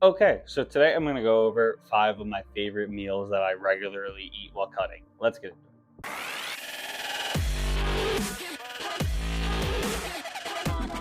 Okay, so today I'm going to go over 5 of my favorite meals that I regularly eat while cutting. Let's get it.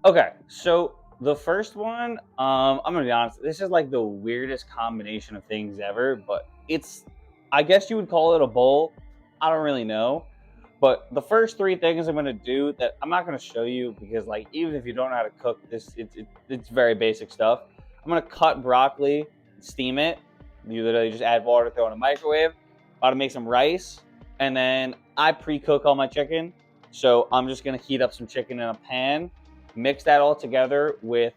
Okay, so the first one, I'm going to be honest, this is like the weirdest combination of things ever, but I guess you would call it a bowl. I don't really know. But the first 3 things I'm going to do that I'm not going to show you because, like, even if you don't know how to cook this, it's very basic stuff. I'm going to cut broccoli, steam it. You literally just add water, throw it in a microwave. About to make some rice, and then I pre-cook all my chicken. So I'm just going to heat up some chicken in a pan, mix that all together with.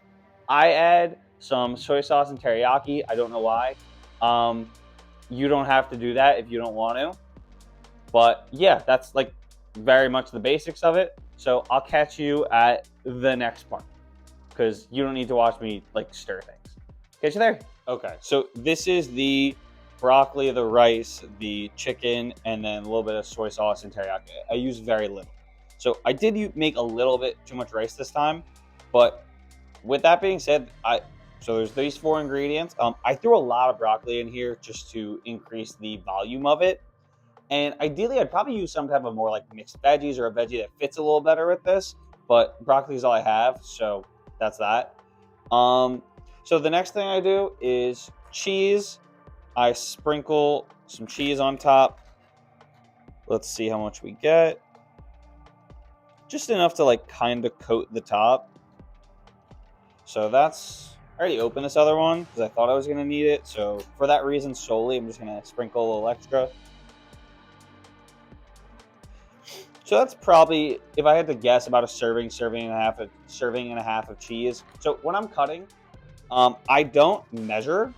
I add some soy sauce and teriyaki. I don't know why. Um, you don't have to do that if you don't want to. But yeah, that's like very much the basics of it. So I'll catch you at the next part because you don't need to watch me like stir things. Catch you there. Okay, so this is the broccoli, the rice, the chicken, and then a little bit of soy sauce and teriyaki. I use very little. So I did make a little bit too much rice this time, but with that being said, so there's these 4 ingredients. I threw a lot of broccoli in here just to increase the volume of it. And ideally, I'd probably use some type of more like mixed veggies or a veggie that fits a little better with this. But broccoli is all I have, so that's that. Um, so the next thing I do is cheese. I sprinkle some cheese on top. Let's see how much we get. Just enough to like kind of coat the top. So I already opened this other one because I thought I was going to need it. So for that reason solely, I'm just going to sprinkle a little extra. So that's probably, if I had to guess, about a serving and a half of cheese. So when I'm cutting, I don't measure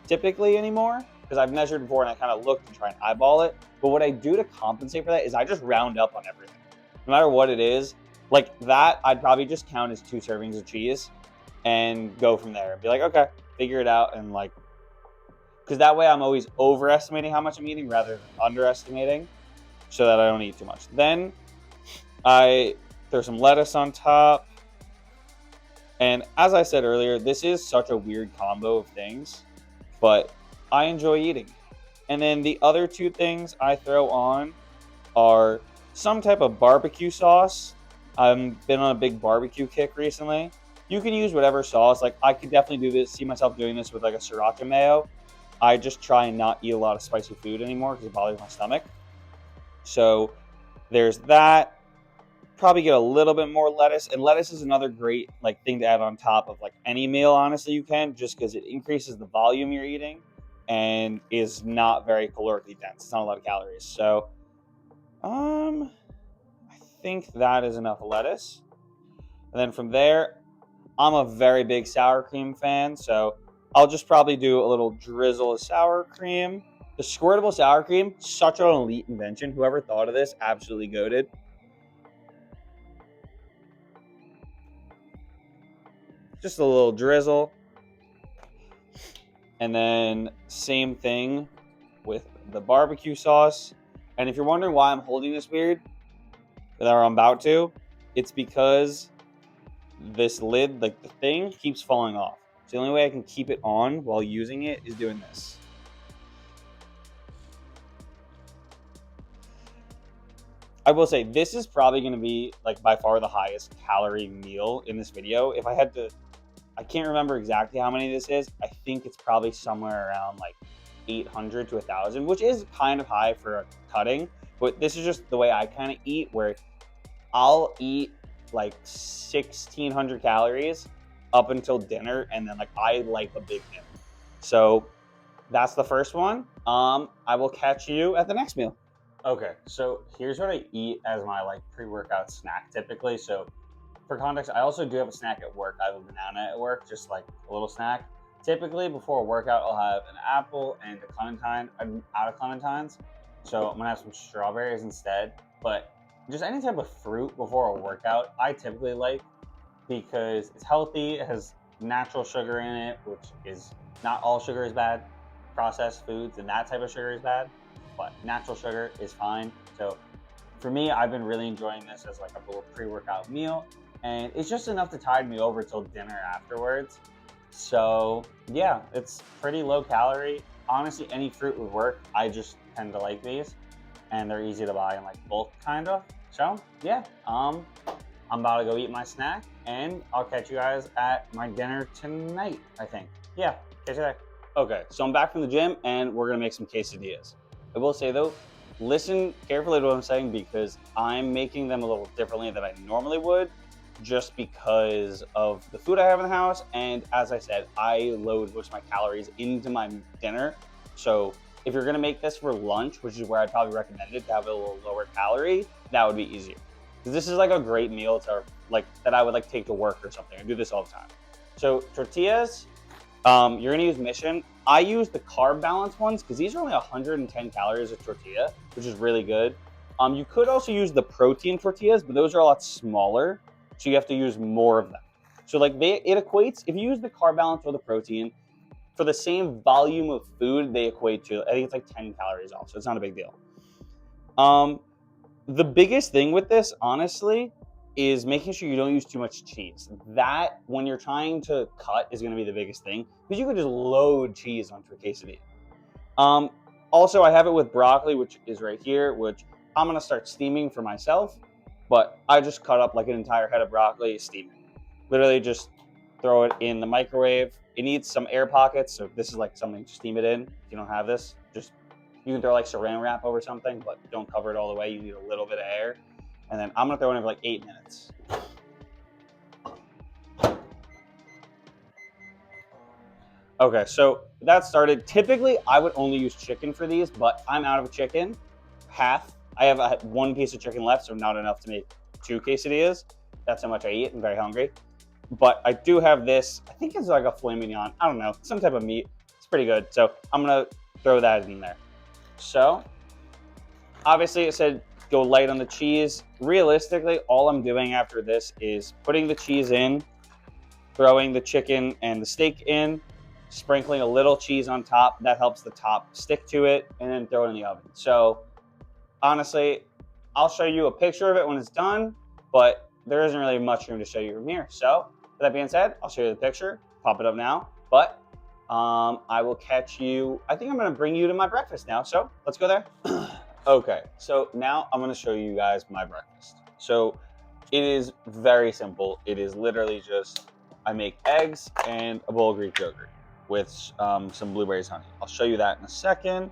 typically anymore because I've measured before and I kind of looked and try and eyeball it. But what I do to compensate for that is I just round up on everything, no matter what it is. Like that, I'd probably just count as 2 servings of cheese and go from there and be like, okay, figure it out, and like, because that way I'm always overestimating how much I'm eating rather than underestimating, so that I don't eat too much. Then I throw some lettuce on top. And as I said earlier, this is such a weird combo of things, but I enjoy eating. And then the other 2 things I throw on are some type of barbecue sauce. I've been on a big barbecue kick recently. You can use whatever sauce. Like I could definitely do this, see myself doing this with like a sriracha mayo. I just try and not eat a lot of spicy food anymore because it bothers my stomach. So there's that. Probably get a little bit more lettuce, and lettuce is another great like thing to add on top of like any meal. Honestly, you can, just because it increases the volume you're eating and is not very calorically dense. It's not a lot of calories. So I think that is enough lettuce. And then from there, I'm a very big sour cream fan, so I'll just probably do a little drizzle of sour cream. The squirtable sour cream, such an elite invention. Whoever thought of this, absolutely goated. Just a little drizzle. And then same thing with the barbecue sauce. And if you're wondering why I'm holding this weird, that I'm about to, it's because this lid, like the thing, keeps falling off. So the only way I can keep it on while using it is doing this. I will say this is probably going to be like by far the highest calorie meal in this video. If I had to, I can't remember exactly how many this is. I think it's probably somewhere around like 800 to 1,000, which is kind of high for a cutting. But this is just the way I kind of eat, where I'll eat like 1,600 calories up until dinner, and then like I like a big meal. So that's the first one. I will catch you at the next meal. Okay, so here's what I eat as my like pre-workout snack typically. So for context, I also do have a snack at work. I have a banana at work, just like a little snack. Typically, before a workout, I'll have an apple and a clementine. I'm out of clementines, so I'm gonna have some strawberries instead. But just any type of fruit before a workout, I typically like, because it's healthy. It has natural sugar in it, which is not all sugar is bad. Processed foods and that type of sugar is bad, but natural sugar is fine. So for me, I've been really enjoying this as like a little pre-workout meal, and it's just enough to tide me over till dinner afterwards. So yeah, it's pretty low calorie. Honestly, any fruit would work. I just tend to like these, and they're easy to buy in like bulk, kind of. So yeah, I'm about to go eat my snack, and I'll catch you guys at my dinner tonight, I think. Yeah, catch you there. Okay, so I'm back from the gym, and we're gonna make some quesadillas. I will say though, listen carefully to what I'm saying because I'm making them a little differently than I normally would, just because of the food I have in the house. And as I said, I load most of my calories into my dinner. So if you're gonna make this for lunch, which is where I'd probably recommend it to have a little lower calorie, that would be easier. Because this is like a great meal to like that I would like take to work or something. I do this all the time. So tortillas, you're gonna use Mission. I use the carb balance ones because these are only 110 calories a tortilla, which is really good. You could also use the protein tortillas, but those are a lot smaller, so you have to use more of them. So like it equates if you use the carb balance or the protein for the same volume of food, they equate to I think it's like 10 calories off, so it's not a big deal. Um, the biggest thing with this, honestly, is making sure you don't use too much cheese. That, when you're trying to cut, is going to be the biggest thing because you could just load cheese onto a quesadilla. Um, Also, I have it with broccoli, which is right here, which I'm going to start steaming for myself. But I just cut up like an entire head of broccoli, steam it. Literally just throw it in the microwave. It needs some air pockets, so this is like something to steam it in. If you don't have this, just you can throw like saran wrap over something, but don't cover it all the way. You need a little bit of air. And then I'm gonna throw it in for like 8 minutes. Okay, so that started. Typically, I would only use chicken for these, but I'm out of chicken. Half. I have one piece of chicken left, so not enough to make 2 quesadillas. That's how much I eat. I'm very hungry. But I do have this. I think it's like a filet mignon. I don't know, some type of meat. It's pretty good. So I'm gonna throw that in there. So obviously, it said go light on the cheese. Realistically, all I'm doing after this is putting the cheese in, throwing the chicken and the steak in, sprinkling a little cheese on top. That helps the top stick to it, and then throw it in the oven. So honestly, I'll show you a picture of it when it's done, but there isn't really much room to show you from here. So with that being said, I'll show you the picture, pop it up now, but I will catch you. I think I'm gonna bring you to my breakfast now, so let's go there. Okay, so now I'm gonna show you guys my breakfast. So it is very simple. It is literally just, I make eggs and a bowl of Greek yogurt with some blueberries honey. I'll show you that in a second.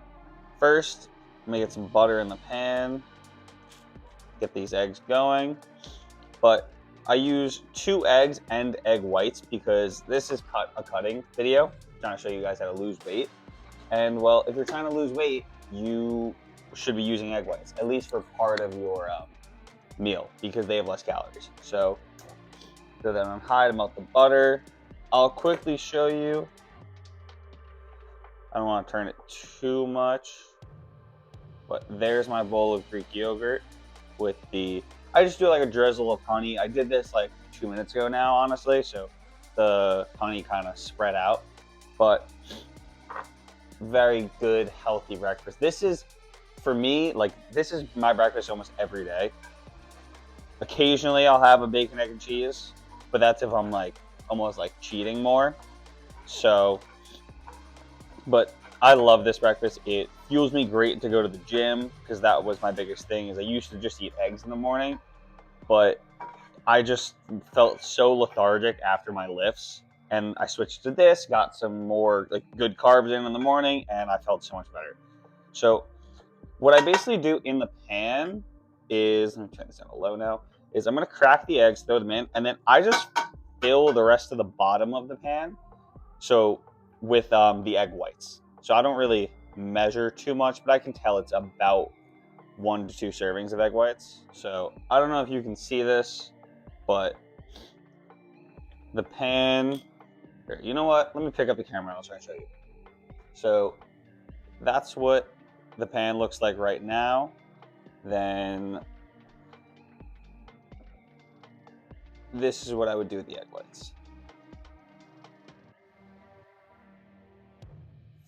First, I'm gonna get some butter in the pan, get these eggs going. But I use 2 eggs and egg whites because this is a cutting video. I'm trying to show you guys how to lose weight. And well, if you're trying to lose weight, you should be using egg whites, at least for part of your meal, because they have less calories. So throw that on high to melt the butter. I'll quickly show you. I don't want to turn it too much, but there's my bowl of Greek yogurt with the, I just do like a drizzle of honey. I did this like 2 minutes ago now, honestly, so the honey kind of spread out, but very good, healthy breakfast. This is, for me, like this is my breakfast almost every day. Occasionally I'll have a bacon, egg, and cheese, but that's if I'm like almost like cheating more. So, but I love this breakfast. It fuels me great to go to the gym because that was my biggest thing is I used to just eat eggs in the morning, but I just felt so lethargic after my lifts, and I switched to this, got some more like good carbs in the morning, and I felt so much better. So what I basically do in the pan is, let me turn this down to low now, is I'm gonna crack the eggs, throw them in, and then I just fill the rest of the bottom of the pan. So with the egg whites. So I don't really measure too much, but I can tell it's about 1 to 2 servings of egg whites. So I don't know if you can see this, but the pan, here, you know what? Let me pick up the camera and I'll try and show you. So that's what the pan looks like right now. Then this is what I would do with the egg whites.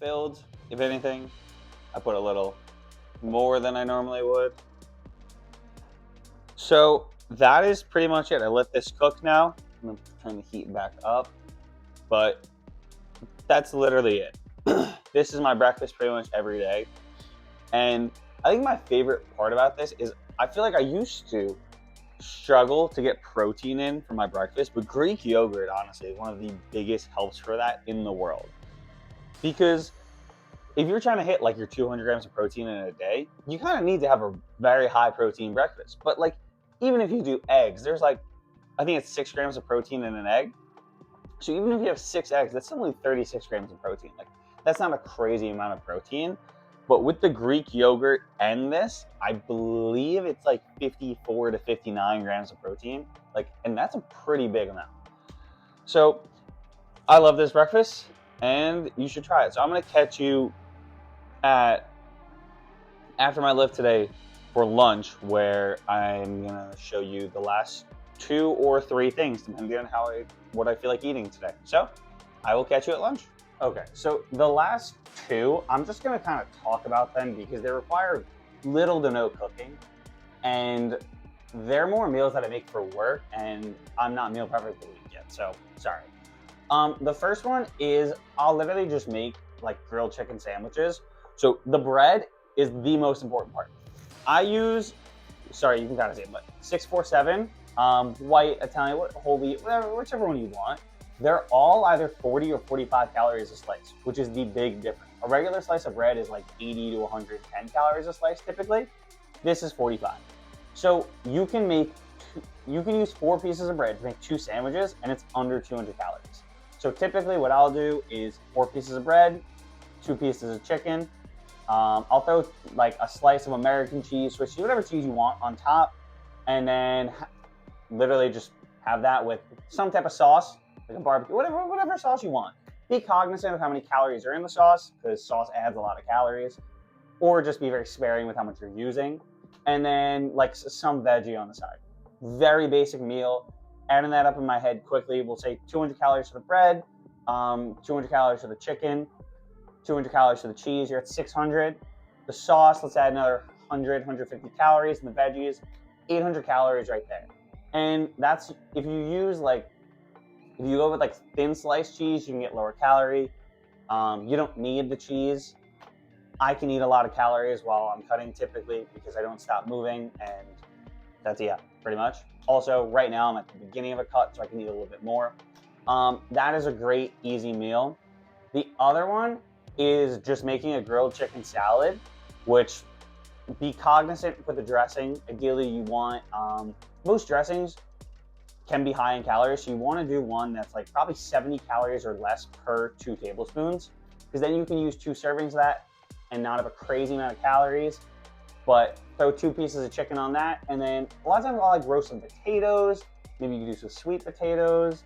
Filled, if anything, I put a little more than I normally would. So that is pretty much it. I let this cook now. I'm gonna turn the heat back up, but That's literally it. This is my breakfast pretty much every day. And I think my favorite part about this is I feel like I used to struggle to get protein in for my breakfast, but Greek yogurt, honestly, is one of the biggest helps for that in the world. Because if you're trying to hit like your 200 grams of protein in a day, you kind of need to have a very high protein breakfast. But like, even if you do eggs, there's like, I think it's 6 grams of protein in an egg. So even if you have 6 eggs, that's only 36 grams of protein. Like, that's not a crazy amount of protein. But with the Greek yogurt and this, I believe it's like 54 to 59 grams of protein. Like, and that's a pretty big amount. So I love this breakfast and you should try it. So I'm going to catch you at after my lift today for lunch, where I'm going to show you the last 2 or 3 things, depending on what I feel like eating today. So I will catch you at lunch. Okay, so the last 2, I'm just gonna kind of talk about them because they require little to no cooking, and they're more meals that I make for work, and I'm not meal prepping for the week yet, so sorry. The first one is I'll literally just make like grilled chicken sandwiches. So the bread is the most important part. I use, sorry, you can kind of see it, but 647, white, Italian, whole wheat, whatever, whichever one you want. They're all either 40 or 45 calories a slice, which is the big difference. A regular slice of bread is like 80 to 110 calories a slice typically. This is 45. So you can use 4 pieces of bread to make 2 sandwiches, and it's under 200 calories. So typically what I'll do is 4 pieces of bread, 2 pieces of chicken. I'll throw like a slice of American cheese, Swiss cheese, whatever cheese you want on top, and then literally just have that with some type of sauce, like a barbecue, whatever sauce you want. Be cognizant of how many calories are in the sauce, because sauce adds a lot of calories, or just be very sparing with how much you're using. And then like some veggie on the side. Very basic meal. Adding that up in my head quickly, we'll say 200 calories for the bread, 200 calories for the chicken, 200 calories for the cheese, you're at 600. The sauce, let's add another 100, 150 calories, and the veggies, 800 calories right there. And that's, if you go with like thin sliced cheese, you can get lower calorie. You don't need the cheese. I can eat a lot of calories while I'm cutting typically because I don't stop moving, and that's, yeah, pretty much. Also, right now I'm at the beginning of a cut, so I can eat a little bit more. That is a great, easy meal. The other one is just making a grilled chicken salad, which, be cognizant with the dressing. Ideally, you want, most dressings can be high in calories, so you want to do one that's like probably 70 calories or less per 2 tablespoons, because then you can use 2 servings of that and not have a crazy amount of calories. But throw 2 pieces of chicken on that, and then a lot of times I'll like roast some potatoes. Maybe you can do some sweet potatoes,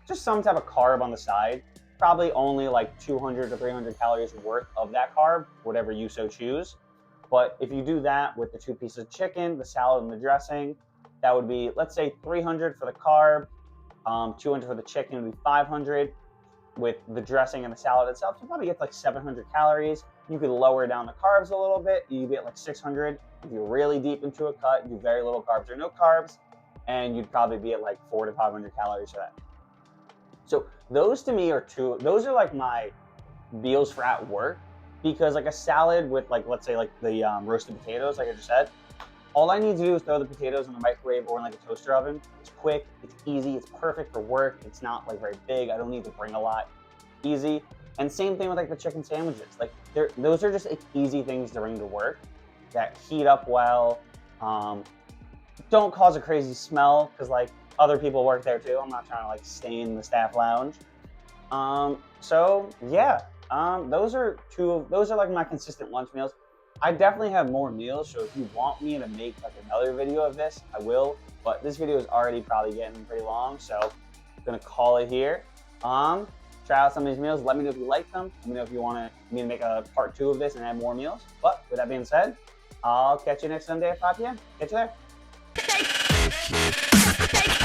just some type of carb on the side. Probably only like 200 to 300 calories worth of that carb, whatever you so choose. But if you do that with the 2 pieces of chicken, the salad, and the dressing, that would be, let's say, 300 for the carb, 200 for the chicken would be 500. With the dressing and the salad itself, you probably get like 700 calories. You could lower down the carbs a little bit. You get like 600. If you're really deep into a cut, do very little carbs or no carbs, and you'd probably be at like 400 to 500 calories for that. So those to me are those are like my meals for at work, because like a salad with like, let's say like the roasted potatoes, like I just said, all I need to do is throw the potatoes in the microwave or in like a toaster oven. It's quick, it's easy, it's perfect for work. It's not like very big. I don't need to bring a lot. Easy. And same thing with like the chicken sandwiches. Like those are just like easy things to bring to work that heat up well. Don't cause a crazy smell, because like other people work there too. I'm not trying to like stain the staff lounge. So yeah, those are like my consistent lunch meals. I definitely have more meals, so if you want me to make like another video of this, I will. But this video is already probably getting pretty long, so I'm gonna call it here. Try out some of these meals. Let me know if you like them. Let me know if you want me to make a part 2 of this and add more meals. But with that being said, I'll catch you next Sunday at 5 p.m. Catch you there.